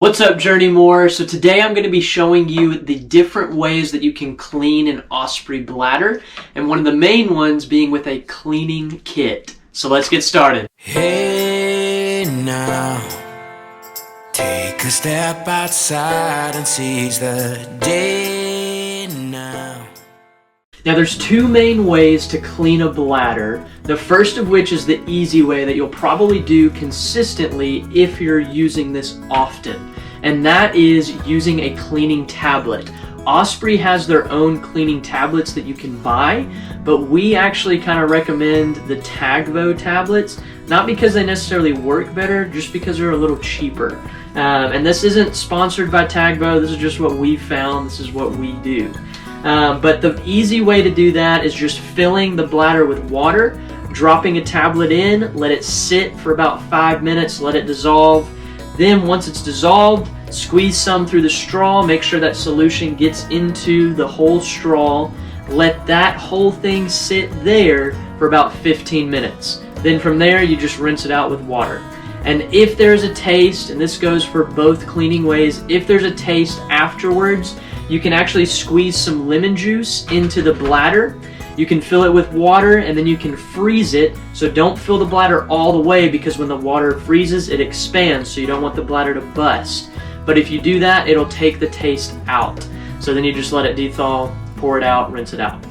What's up, Journey More? So today I'm going to be showing you the different ways that you can clean an Osprey bladder, and one of the main ones being with a cleaning kit. So let's get started. Hey now, take a step outside and seize the day now. Now there's two main ways to clean a bladder. The first of which is the easy way that you'll probably do consistently if you're using this often, and that is using a cleaning tablet. Osprey has their own cleaning tablets that you can buy, but we actually kind of recommend the TAGVO tablets, not because they necessarily work better, just because they're a little cheaper. And this isn't sponsored by TAGVO, this is just what we found, this is what we do. But the easy way to do that is just filling the bladder with water, dropping a tablet in, let it sit for about 5 minutes, let it dissolve. Then once it's dissolved, squeeze some through the straw, make sure that solution gets into the whole straw. Let that whole thing sit there for about 15 minutes. Then from there, you just rinse it out with water. And if there's a taste, and this goes for both cleaning ways, if there's a taste afterwards, you can actually squeeze some lemon juice into the bladder. You can fill it with water and then you can freeze it. So don't fill the bladder all the way, because when the water freezes, it expands, so you don't want the bladder to bust. But if you do that, it'll take the taste out. So then you just let it dethaw, pour it out, rinse it out.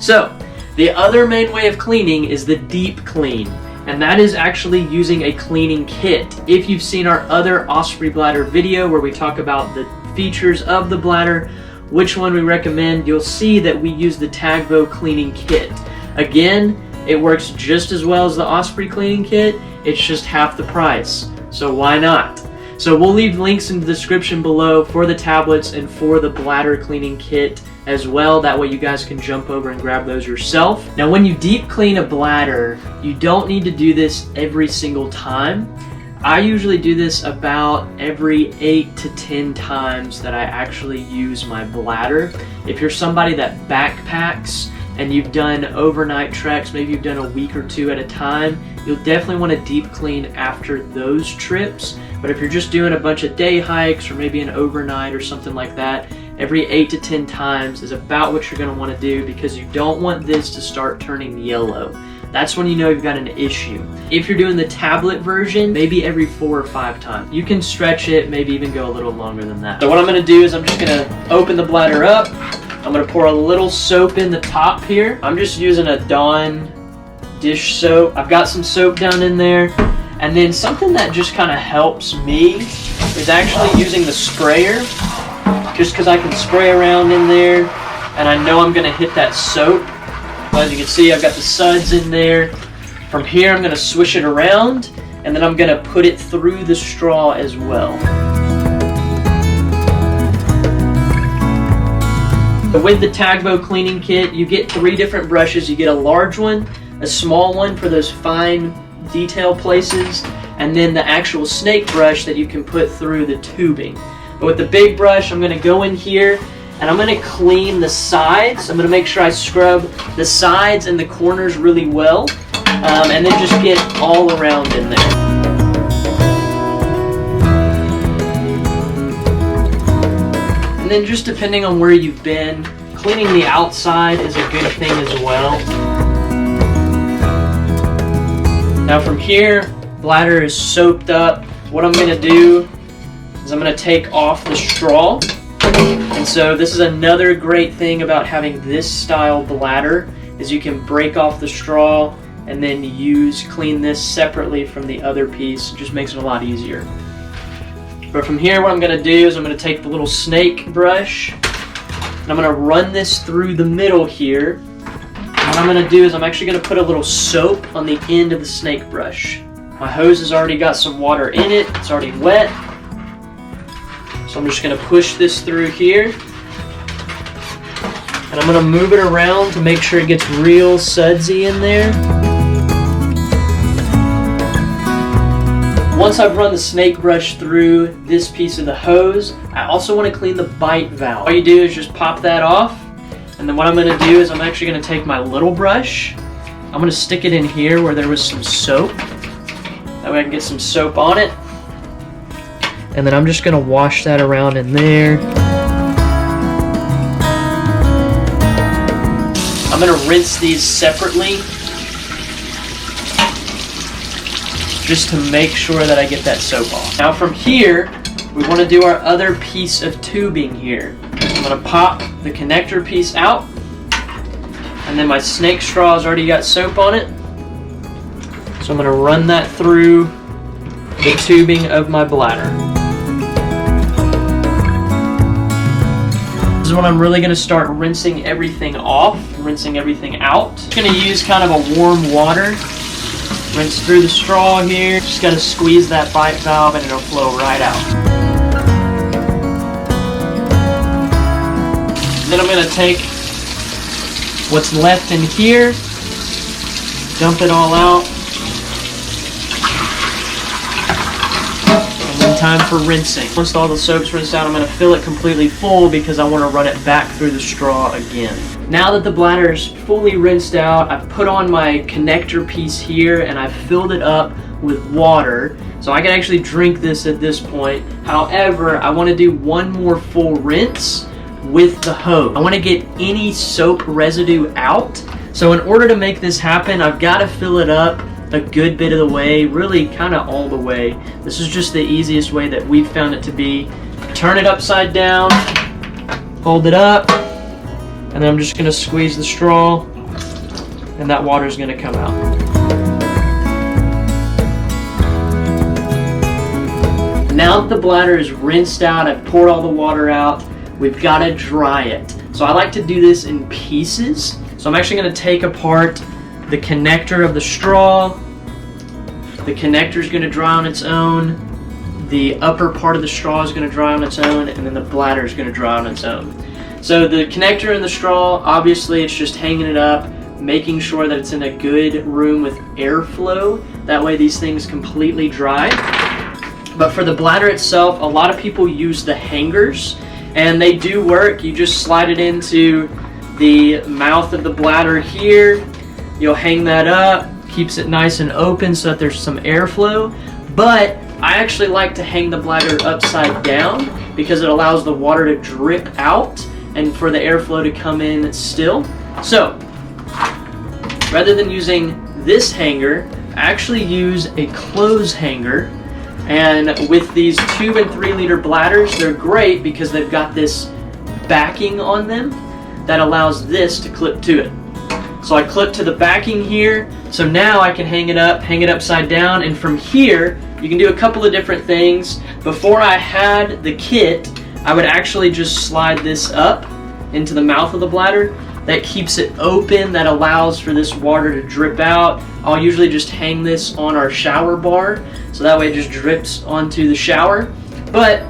So the other main way of cleaning is the deep clean, and that is actually using a cleaning kit. If you've seen our other Osprey bladder video where we talk about the features of the bladder, which one we recommend, you'll see that we use the TAGVO cleaning kit. Again, it works just as well as the Osprey cleaning kit, it's just half the price. So why not? So we'll leave links in the description below for the tablets and for the bladder cleaning kit as well. That way you guys can jump over and grab those yourself. Now when you deep clean a bladder, you don't need to do this every single time. I usually do this about every 8 to 10 times that I actually use my bladder. If you're somebody that backpacks and you've done overnight treks, maybe you've done a week or two at a time, you'll definitely want to deep clean after those trips. But if you're just doing a bunch of day hikes or maybe an overnight or something like that, every 8 to 10 times is about what you're going to want to do, because you don't want this to start turning yellow. That's when you know you've got an issue. If you're doing the tablet version, maybe every 4 or 5 times. You can stretch it, maybe even go a little longer than that. So what I'm going to do is I'm just going to open the bladder up. I'm going to pour a little soap in the top here. I'm just using a Dawn dish soap. I've got some soap down in there. And then something that just kind of helps me is actually using the sprayer, just because I can spray around in there and I know I'm going to hit that soap. As you can see, I've got the suds in there. From here, I'm going to swish it around, and then I'm going to put it through the straw as well. So with the TAGVO cleaning kit, you get 3 different brushes. You get a large one, a small one for those fine detail places, and then the actual snake brush that you can put through the tubing. But with the big brush, I'm going to go in here and I'm going to clean the sides. I'm going to make sure I scrub the sides and the corners really well, and then just get all around in there. And then just depending on where you've been, cleaning the outside is a good thing as well. Now from here, bladder is soaped up. What I'm going to do is I'm going to take off the straw. And so this is another great thing about having this style bladder, is you can break off the straw and then clean this separately from the other piece. It just makes it a lot easier. But from here, what I'm going to do is I'm going to take the little snake brush and I'm going to run this through the middle here. And what I'm going to do is I'm actually going to put a little soap on the end of the snake brush. My hose has already got some water in it. It's already wet. So I'm just going to push this through here, and I'm going to move it around to make sure it gets real sudsy in there. Once I've run the snake brush through this piece of the hose, I also want to clean the bite valve. All you do is just pop that off, and then what I'm going to do is I'm actually going to take my little brush, I'm going to stick it in here where there was some soap. That way I can get some soap on it. and then I'm just going to wash that around in there. I'm going to rinse these separately just to make sure that I get that soap off. Now from here, we want to do our other piece of tubing here. I'm going to pop the connector piece out, and then my snake straw has already got soap on it. So I'm going to run that through the tubing of my bladder. This is when I'm really going to start rinsing everything off, rinsing everything out. Just going to use kind of a warm water. Rinse through the straw here. Just got to squeeze that bite valve and it'll flow right out. Then I'm going to take what's left in here, dump it all out, and then time for rinsing. Once all the soap's rinsed out, I'm going to fill it completely full because I want to run it back through the straw again. Now that the bladder's fully rinsed out, I've put on my connector piece here and I've filled it up with water. So I can actually drink this at this point. However, I want to do one more full rinse with the hose. I want to get any soap residue out. So in order to make this happen, I've got to fill it up a good bit of the way, really kind of all the way. This is just the easiest way that we've found it to be. Turn it upside down, hold it up, and then I'm just going to squeeze the straw, and that water is going to come out. Now that the bladder is rinsed out, I've poured all the water out, we've got to dry it. So I like to do this in pieces. So I'm actually going to take apart the connector of the straw. The connector is going to dry on its own. The upper part of the straw is going to dry on its own, and then the bladder is going to dry on its own. So the connector and the straw, obviously it's just hanging it up, making sure that it's in a good room with airflow. That way these things completely dry. But for the bladder itself, a lot of people use the hangers, and they do work. You just slide it into the mouth of the bladder here. You'll hang that up, keeps it nice and open so that there's some airflow. But I actually like to hang the bladder upside down because it allows the water to drip out and for the airflow to come in still. So, rather than using this hanger, I actually use a clothes hanger. And with these 2 and 3 liter bladders, they're great because they've got this backing on them that allows this to clip to it. So I clip to the backing here, so now I can hang it upside down, and from here, you can do a couple of different things. Before I had the kit, I would actually just slide this up into the mouth of the bladder. That keeps it open, that allows for this water to drip out. I'll usually just hang this on our shower bar, so that way it just drips onto the shower. But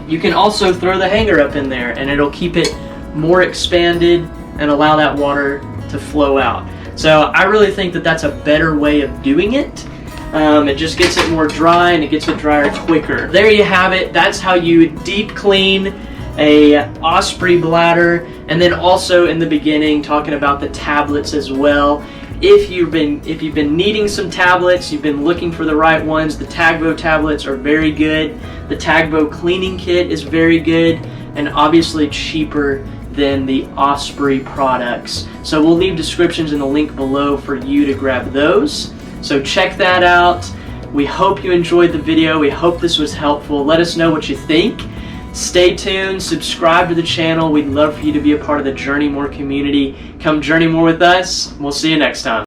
you can also throw the hanger up in there and it'll keep it more expanded and allow that water to flow out. So I really think that that's a better way of doing it. It just gets it more dry and it gets it drier quicker. There you have it. That's how you deep clean a Osprey bladder. And then also in the beginning talking about the tablets as well. If you've been needing some tablets, you've been looking for the right ones, the TAGVO tablets are very good. The TAGVO cleaning kit is very good and obviously cheaper than the Osprey products. So we'll leave descriptions in the link below for you to grab those. So check that out. We hope you enjoyed the video. We hope this was helpful. Let us know what you think. Stay tuned, subscribe to the channel. We'd love for you to be a part of the Journey More community. Come journey more with us. We'll see you next time.